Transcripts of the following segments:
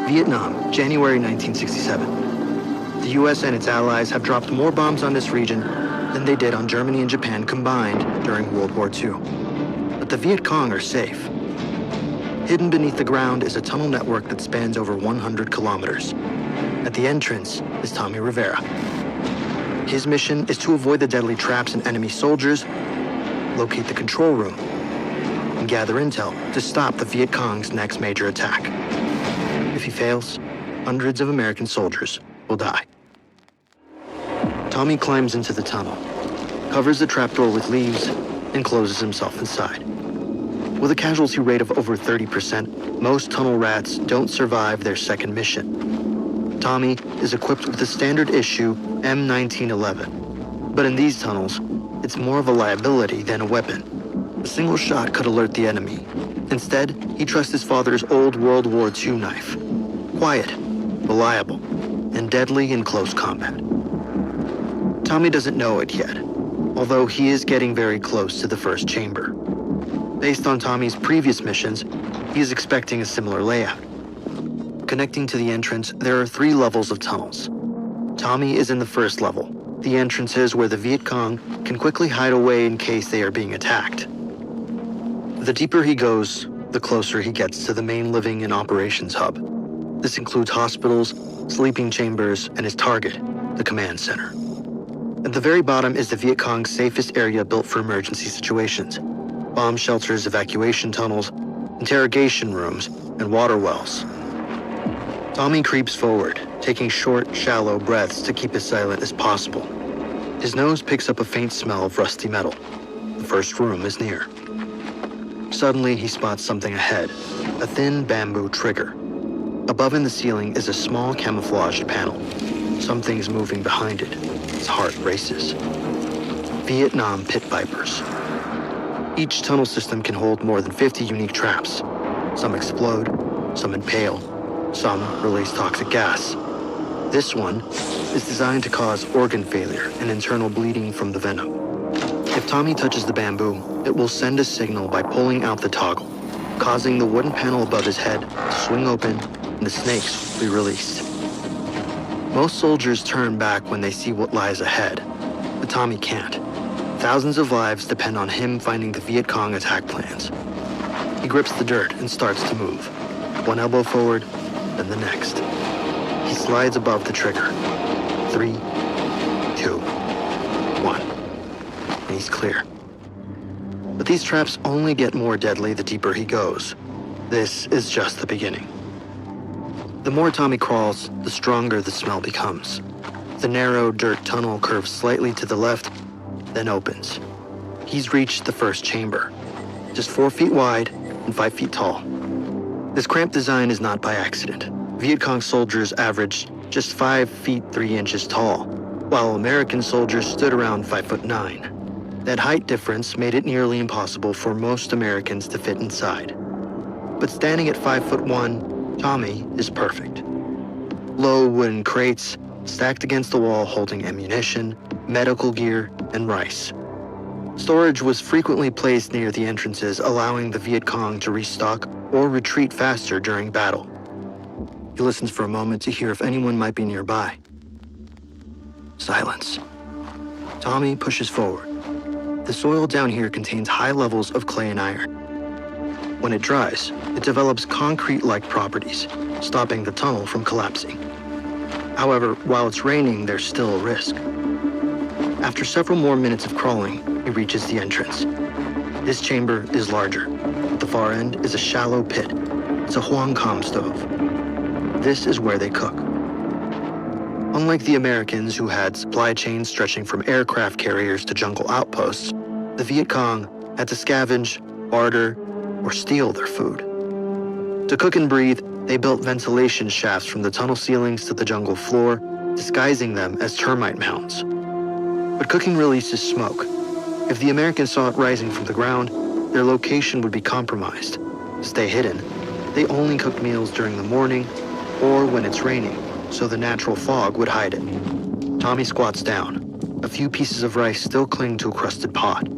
Vietnam, January 1967. The US and its allies have dropped more bombs on this region than they did on Germany and Japan combined during World War II. But the Viet Cong are safe. Hidden beneath the ground is a tunnel network that spans over 100 kilometers. At the entrance is Tommy Rivera. His mission is to avoid the deadly traps and enemy soldiers, locate the control room, and gather intel to stop the Viet Cong's next major attack. If he fails, hundreds of American soldiers will die. Tommy climbs into the tunnel, covers the trapdoor with leaves, and closes himself inside. With a casualty rate of over 30%, most tunnel rats don't survive their second mission. Tommy is equipped with a standard issue M1911, but in these tunnels, it's more of a liability than a weapon. A single shot could alert the enemy. Instead, he trusts his father's old World War II knife. Quiet, reliable, and deadly in close combat. Tommy doesn't know it yet, although he is getting very close to the first chamber. Based on Tommy's previous missions, he is expecting a similar layout. Connecting to the entrance, there are 3 levels of tunnels. Tommy is in the first level. The entrance is where the Viet Cong can quickly hide away in case they are being attacked. The deeper he goes, the closer he gets to the main living and operations hub. This includes hospitals, sleeping chambers, and his target, the command center. At the very bottom is the Viet Cong's safest area built for emergency situations. Bomb shelters, evacuation tunnels, interrogation rooms, and water wells. Tommy creeps forward, taking short, shallow breaths to keep as silent as possible. His nose picks up a faint smell of rusty metal. The first room is near. Suddenly, he spots something ahead, a thin bamboo trigger. Above in the ceiling is a small camouflaged panel. Something's moving behind it. His heart races. Vietnam pit vipers. Each tunnel system can hold more than 50 unique traps. Some explode, some impale, some release toxic gas. This one is designed to cause organ failure and internal bleeding from the venom. If Tommy touches the bamboo, it will send a signal by pulling out the toggle, causing the wooden panel above his head to swing open and the snakes will be released. Most soldiers turn back when they see what lies ahead, but Tommy can't. Thousands of lives depend on him finding the Viet Cong attack plans. He grips the dirt and starts to move. One elbow forward, then the next. He slides above the trigger. 3, 2, 1. And he's clear. But these traps only get more deadly the deeper he goes. This is just the beginning. The more Tommy crawls, the stronger the smell becomes. The narrow dirt tunnel curves slightly to the left, then opens. He's reached the first chamber, just 4 feet wide and 5 feet tall. This cramped design is not by accident. Viet Cong soldiers averaged just 5 feet 3 inches tall, while American soldiers stood around 5'9". That height difference made it nearly impossible for most Americans to fit inside. But standing at 5'1", Tommy is perfect. Low wooden crates stacked against the wall holding ammunition, medical gear, and rice. Storage was frequently placed near the entrances, allowing the Viet Cong to restock or retreat faster during battle. He listens for a moment to hear if anyone might be nearby. Silence. Tommy pushes forward. The soil down here contains high levels of clay and iron. When it dries, it develops concrete-like properties, stopping the tunnel from collapsing. However, while it's raining, there's still a risk. After several more minutes of crawling, he reaches the entrance. This chamber is larger. At the far end is a shallow pit. It's a Huang Com stove. This is where they cook. Unlike the Americans who had supply chains stretching from aircraft carriers to jungle outposts, the Viet Cong had to scavenge, barter, or steal their food. To cook and breathe, they built ventilation shafts from the tunnel ceilings to the jungle floor, disguising them as termite mounds. But cooking releases smoke. If the Americans saw it rising from the ground, their location would be compromised. To stay hidden, they only cooked meals during the morning or when it's raining, so the natural fog would hide it. Tommy squats down. A few pieces of rice still cling to a crusted pot.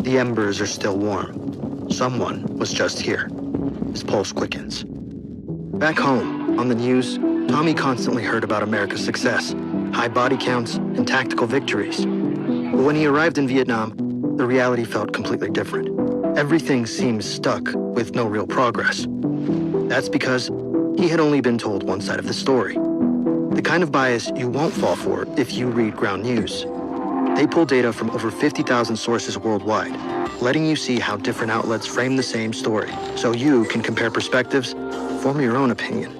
The embers are still warm. Someone was just here. His pulse quickens. Back home, On the news, Tommy constantly heard about America's success, high body counts, and tactical victories. But when he arrived in Vietnam, the reality felt completely different. Everything seemed stuck with no real progress. That's because he had only been told one side of the story. The kind of bias you won't fall for if you read ground news. They pull data from over 50,000 sources worldwide, letting you see how different outlets frame the same story, so you can compare perspectives, form your own opinion.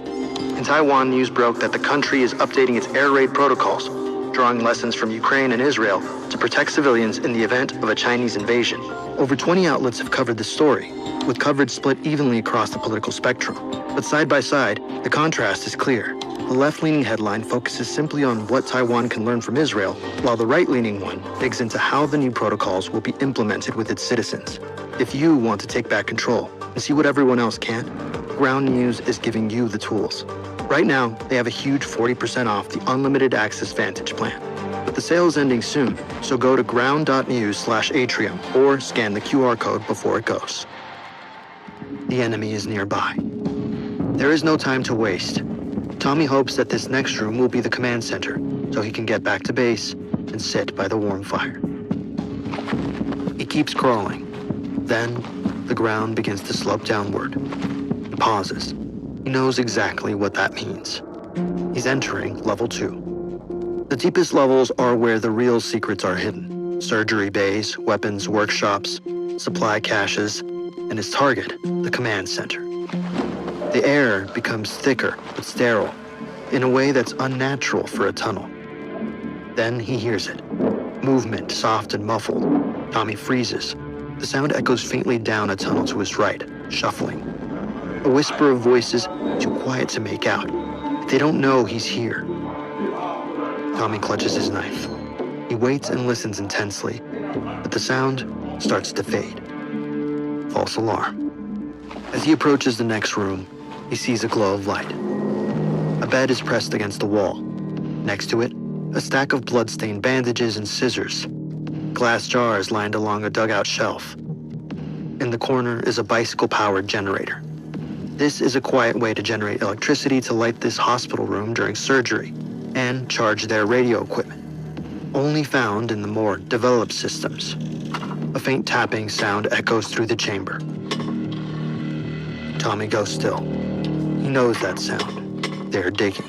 In Taiwan, news broke that the country is updating its air raid protocols, drawing lessons from Ukraine and Israel to protect civilians in the event of a Chinese invasion. Over 20 outlets have covered the story, with coverage split evenly across the political spectrum. But side by side, the contrast is clear. The left-leaning headline focuses simply on what Taiwan can learn from Israel, while the right-leaning one digs into how the new protocols will be implemented with its citizens. If you want to take back control and see what everyone else can't, Ground News is giving you the tools. Right now, they have a huge 40% off the Unlimited Access Vantage plan. But the sale is ending soon, so go to ground.news/atrium or scan the QR code before it goes. The enemy is nearby. There is no time to waste. Tommy hopes that this next room will be the command center, so he can get back to base and sit by the warm fire. He keeps crawling. Then, the ground begins to slope downward. He pauses. He knows exactly what that means. He's entering level 2. The deepest levels are where the real secrets are hidden. Surgery bays, weapons workshops, supply caches, and his target, the command center. The air becomes thicker but sterile, in a way that's unnatural for a tunnel. Then he hears it. Movement, soft and muffled. Tommy freezes. The sound echoes faintly down a tunnel to his right, shuffling. A whisper of voices too quiet to make out. They don't know he's here. Tommy clutches his knife. He waits and listens intensely, but the sound starts to fade. False alarm. As he approaches the next room, he sees a glow of light. A bed is pressed against the wall. Next to it, a stack of blood-stained bandages and scissors. Glass jars lined along a dugout shelf. In the corner is a bicycle-powered generator. This is a quiet way to generate electricity to light this hospital room during surgery and charge their radio equipment, only found in the more developed systems. A faint tapping sound echoes through the chamber. Tommy goes still. He knows that sound. They're digging.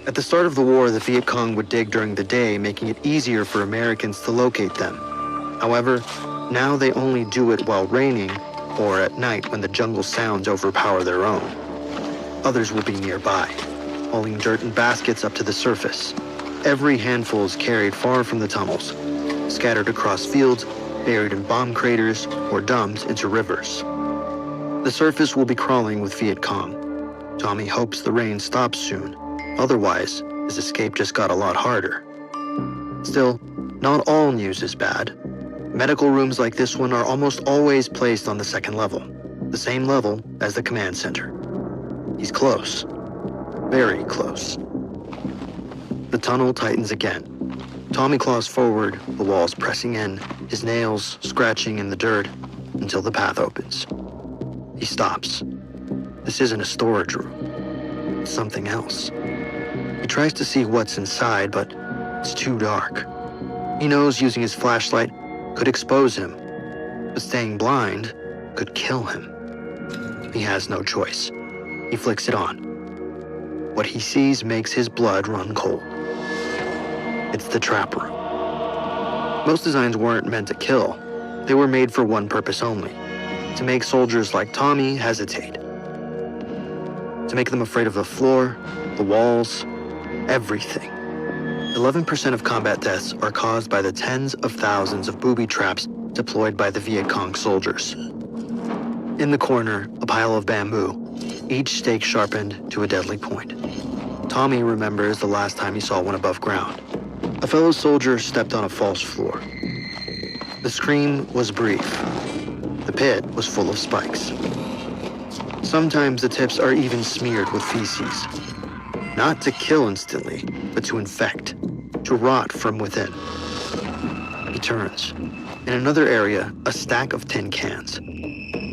At the start of the war, the Viet Cong would dig during the day, making it easier for Americans to locate them. However, now they only do it while raining or at night when the jungle sounds overpower their own. Others will be nearby, hauling dirt in baskets up to the surface. Every handful is carried far from the tunnels, scattered across fields, buried in bomb craters, or dumped into rivers. The surface will be crawling with Viet Cong. Tommy hopes the rain stops soon. Otherwise, his escape just got a lot harder. Still, not all news is bad. Medical rooms like this one are almost always placed on the second level, the same level as the command center. He's close. Very close. The tunnel tightens again. Tommy claws forward, the walls pressing in, his nails scratching in the dirt until the path opens. He stops. This isn't a storage room. It's something else. He tries to see what's inside, but it's too dark. He knows using his flashlight could expose him, but staying blind could kill him. He has no choice. He flicks it on. What he sees makes his blood run cold. It's the trap room. Most designs weren't meant to kill. They were made for one purpose only: to make soldiers like Tommy hesitate. To make them afraid of the floor, the walls, everything. 11% of combat deaths are caused by the tens of thousands of booby traps deployed by the Viet Cong soldiers. In the corner, a pile of bamboo, each stake sharpened to a deadly point. Tommy remembers the last time he saw one above ground. A fellow soldier stepped on a false floor. The scream was brief. The pit was full of spikes. Sometimes the tips are even smeared with feces. Not to kill instantly, but to infect, to rot from within. He turns. In another area, a stack of tin cans.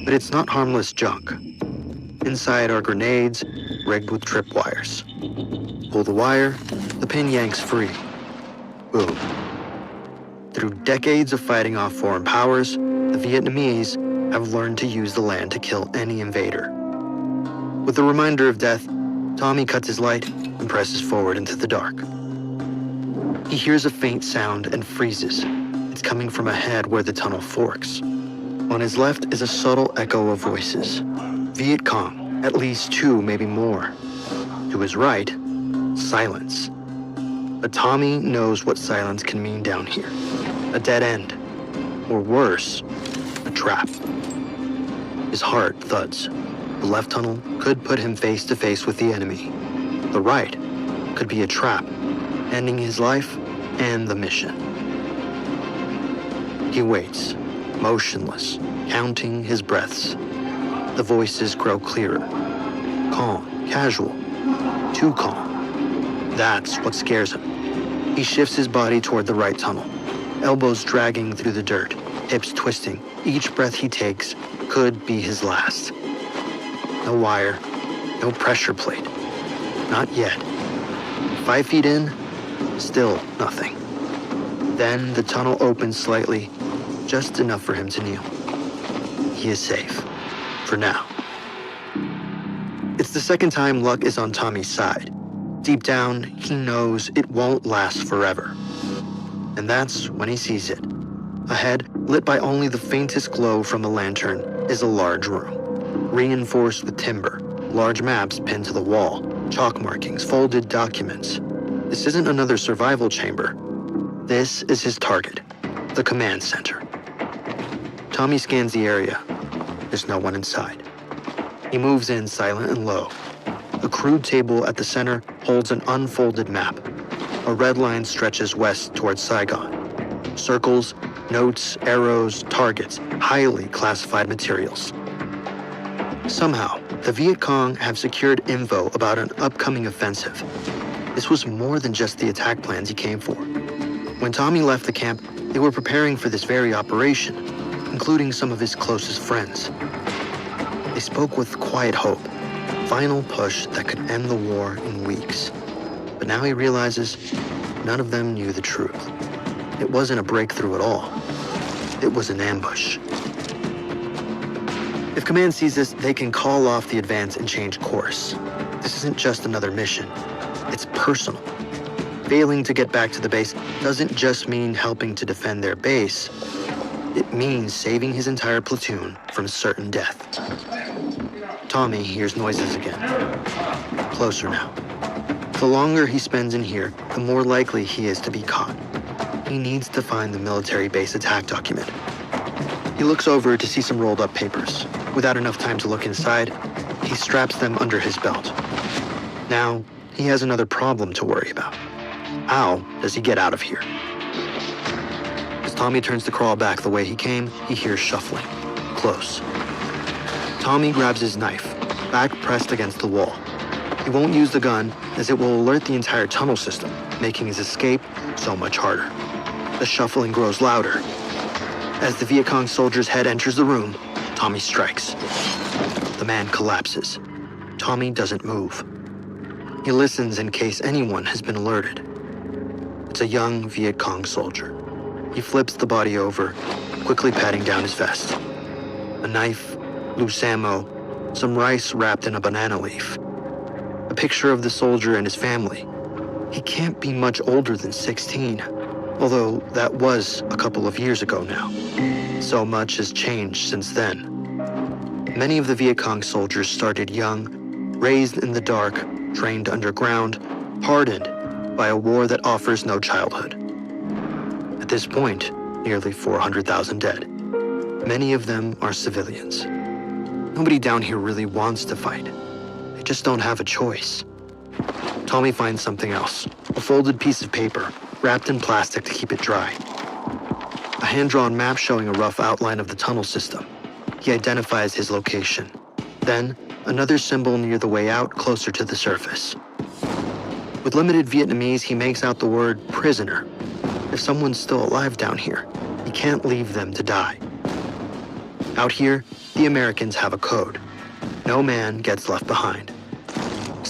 But it's not harmless junk. Inside are grenades, rigged with tripwires. Pull the wire, the pin yanks free. Boom. Through decades of fighting off foreign powers, the Vietnamese have learned to use the land to kill any invader. With the reminder of death, Tommy cuts his light and presses forward into the dark. He hears a faint sound and freezes. It's coming from ahead where the tunnel forks. On his left is a subtle echo of voices. Viet Cong, at least two, maybe more. To his right, silence. But Tommy knows what silence can mean down here. A dead end. Or worse, a trap. His heart thuds. The left tunnel could put him face to face with the enemy. The right could be a trap, ending his life and the mission. He waits, motionless, counting his breaths. The voices grow clearer. Calm, casual, too calm. That's what scares him. He shifts his body toward the right tunnel, elbows dragging through the dirt, hips twisting. Each breath he takes could be his last. No wire, no pressure plate. Not yet. 5 feet in, still nothing. Then the tunnel opens slightly, just enough for him to kneel. He is safe, for now. It's the second time luck is on Tommy's side. Deep down, he knows it won't last forever. And that's when he sees it. Ahead, lit by only the faintest glow from a lantern, is a large room. Reinforced with timber, large maps pinned to the wall, chalk markings, folded documents. This isn't another survival chamber. This is his target, the command center. Tommy scans the area. There's no one inside. He moves in silent and low. A crude table at the center holds an unfolded map. A red line stretches west towards Saigon. Circles, notes, arrows, targets, highly classified materials. Somehow, the Viet Cong have secured info about an upcoming offensive. This was more than just the attack plans he came for. When Tommy left the camp, they were preparing for this very operation, including some of his closest friends. They spoke with quiet hope, final push that could end the war in weeks. But now he realizes none of them knew the truth. It wasn't a breakthrough at all. It was an ambush. If Command sees this, they can call off the advance and change course. This isn't just another mission. It's personal. Failing to get back to the base doesn't just mean helping to defend their base. It means saving his entire platoon from certain death. Tommy hears noises again. Closer now. The longer he spends in here, the more likely he is to be caught. He needs to find the military base attack document. He looks over to see some rolled up papers. Without enough time to look inside, he straps them under his belt. Now, he has another problem to worry about. How does he get out of here? As Tommy turns to crawl back the way he came, he hears shuffling. Close. Tommy grabs his knife, back pressed against the wall. He won't use the gun, as it will alert the entire tunnel system, making his escape so much harder. The shuffling grows louder. As the Viet Cong soldier's head enters the room, Tommy strikes. The man collapses. Tommy doesn't move. He listens in case anyone has been alerted. It's a young Viet Cong soldier. He flips the body over, quickly patting down his vest. A knife, loose ammo, some rice wrapped in a banana leaf. A picture of the soldier and his family. He can't be much older than 16, although that was a couple of years ago now. So much has changed since then. Many of the Viet Cong soldiers started young, raised in the dark, trained underground, hardened by a war that offers no childhood. At this point, nearly 400,000 dead. Many of them are civilians. Nobody down here really wants to fight. They just don't have a choice. Tommy finds something else, a folded piece of paper, wrapped in plastic to keep it dry. A hand-drawn map showing a rough outline of the tunnel system. He identifies his location. Then, another symbol near the way out, closer to the surface. With limited Vietnamese, he makes out the word prisoner. If someone's still alive down here, he can't leave them to die. Out here, the Americans have a code. No man gets left behind.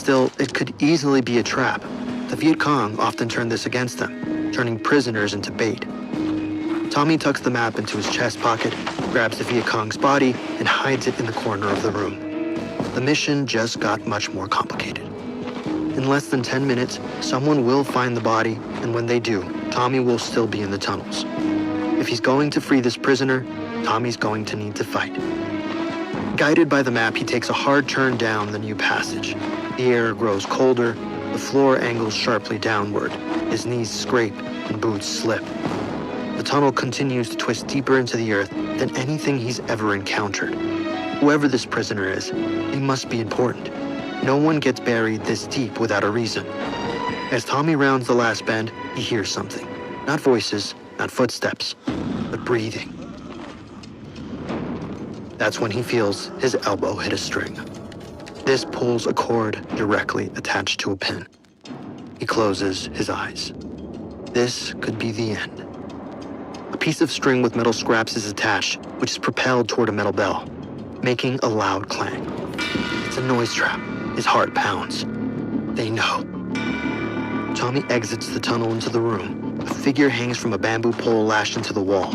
Still, it could easily be a trap. The Viet Cong often turn this against them, turning prisoners into bait. Tommy tucks the map into his chest pocket, grabs the Viet Cong's body, and hides it in the corner of the room. The mission just got much more complicated. In less than 10 minutes, someone will find the body, and when they do, Tommy will still be in the tunnels. If he's going to free this prisoner, Tommy's going to need to fight. Guided by the map, he takes a hard turn down the new passage. The air grows colder, the floor angles sharply downward, his knees scrape and boots slip. The tunnel continues to twist deeper into the earth than anything he's ever encountered. Whoever this prisoner is, he must be important. No one gets buried this deep without a reason. As Tommy rounds the last bend, he hears something. Not voices, not footsteps, but breathing. That's when he feels his elbow hit a string. This pulls a cord directly attached to a pin. He closes his eyes. This could be the end. A piece of string with metal scraps is attached, which is propelled toward a metal bell, making a loud clang. It's a noise trap. His heart pounds. They know. Tommy exits the tunnel into the room. A figure hangs from a bamboo pole lashed into the wall.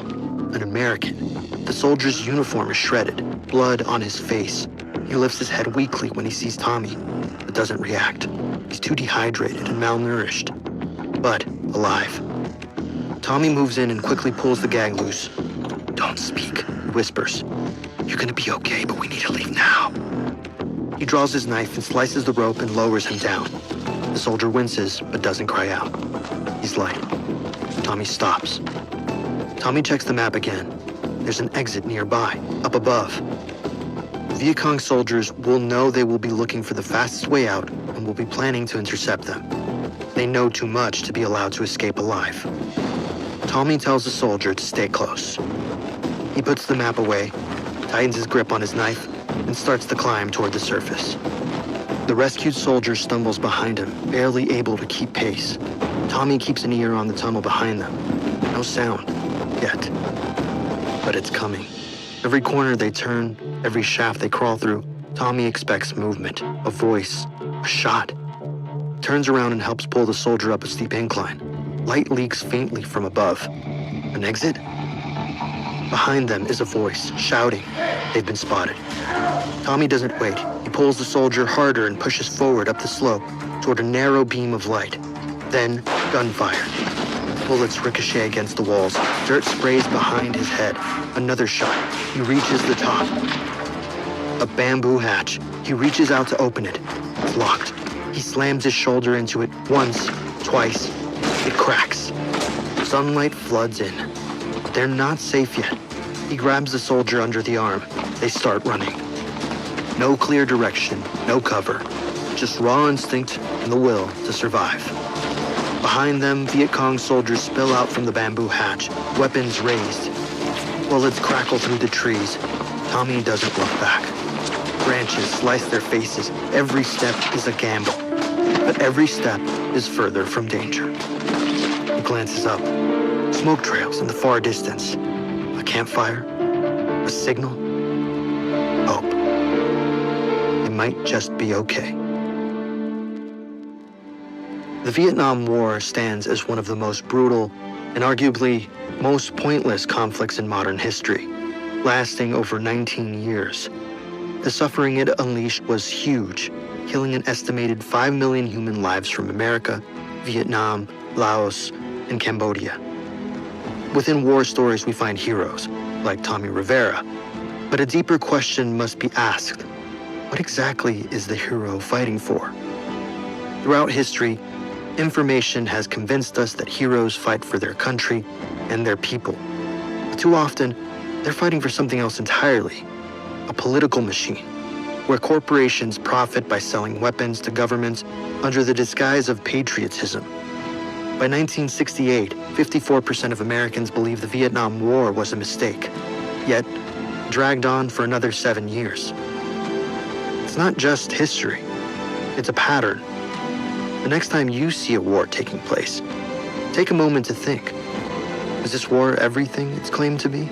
An American. The soldier's uniform is shredded, blood on his face. He lifts his head weakly when he sees Tommy, but doesn't react. He's too dehydrated and malnourished, but alive. Tommy moves in and quickly pulls the gag loose. "Don't speak," he whispers. "You're gonna be okay, but we need to leave now." He draws his knife and slices the rope and lowers him down. The soldier winces, but doesn't cry out. He's light. Tommy stops. Tommy checks the map again. There's an exit nearby, up above. Viet Cong soldiers will know they will be looking for the fastest way out and will be planning to intercept them. They know too much to be allowed to escape alive. Tommy tells the soldier to stay close. He puts the map away, tightens his grip on his knife, and starts to climb toward the surface. The rescued soldier stumbles behind him, barely able to keep pace. Tommy keeps an ear on the tunnel behind them. No sound, yet. But it's coming. Every corner they turn, every shaft they crawl through, Tommy expects movement, a voice, a shot. Turns around and helps pull the soldier up a steep incline. Light leaks faintly from above. An exit? Behind them is a voice, shouting. They've been spotted. Tommy doesn't wait. He pulls the soldier harder and pushes forward up the slope toward a narrow beam of light. Then, gunfire. Bullets ricochet against the walls. Dirt sprays behind his head. Another shot. He reaches the top. A bamboo hatch. He reaches out to open it. It's locked. He slams his shoulder into it once, twice. It cracks. Sunlight floods in. They're not safe yet. He grabs the soldier under the arm. They start running. No clear direction, no cover. Just raw instinct and the will to survive. Behind them, Viet Cong soldiers spill out from the bamboo hatch, weapons raised. Bullets crackle through the trees. Tommy doesn't look back. Branches slice their faces. Every step is a gamble. But every step is further from danger. He glances up. Smoke trails in the far distance. A campfire. A signal. Hope. It might just be okay. The Vietnam War stands as one of the most brutal and arguably most pointless conflicts in modern history, lasting over 19 years. The suffering it unleashed was huge, killing an estimated 5 million human lives from America, Vietnam, Laos, and Cambodia. Within war stories, we find heroes, like Tommy Rivera, but a deeper question must be asked. What exactly is the hero fighting for? Throughout history, information has convinced us that heroes fight for their country and their people. But too often, they're fighting for something else entirely, a political machine, where corporations profit by selling weapons to governments under the disguise of patriotism. By 1968, 54% of Americans believed the Vietnam War was a mistake, yet dragged on for another 7 years. It's not just history, it's a pattern. The next time you see a war taking place, take a moment to think, is this war everything it's claimed to be?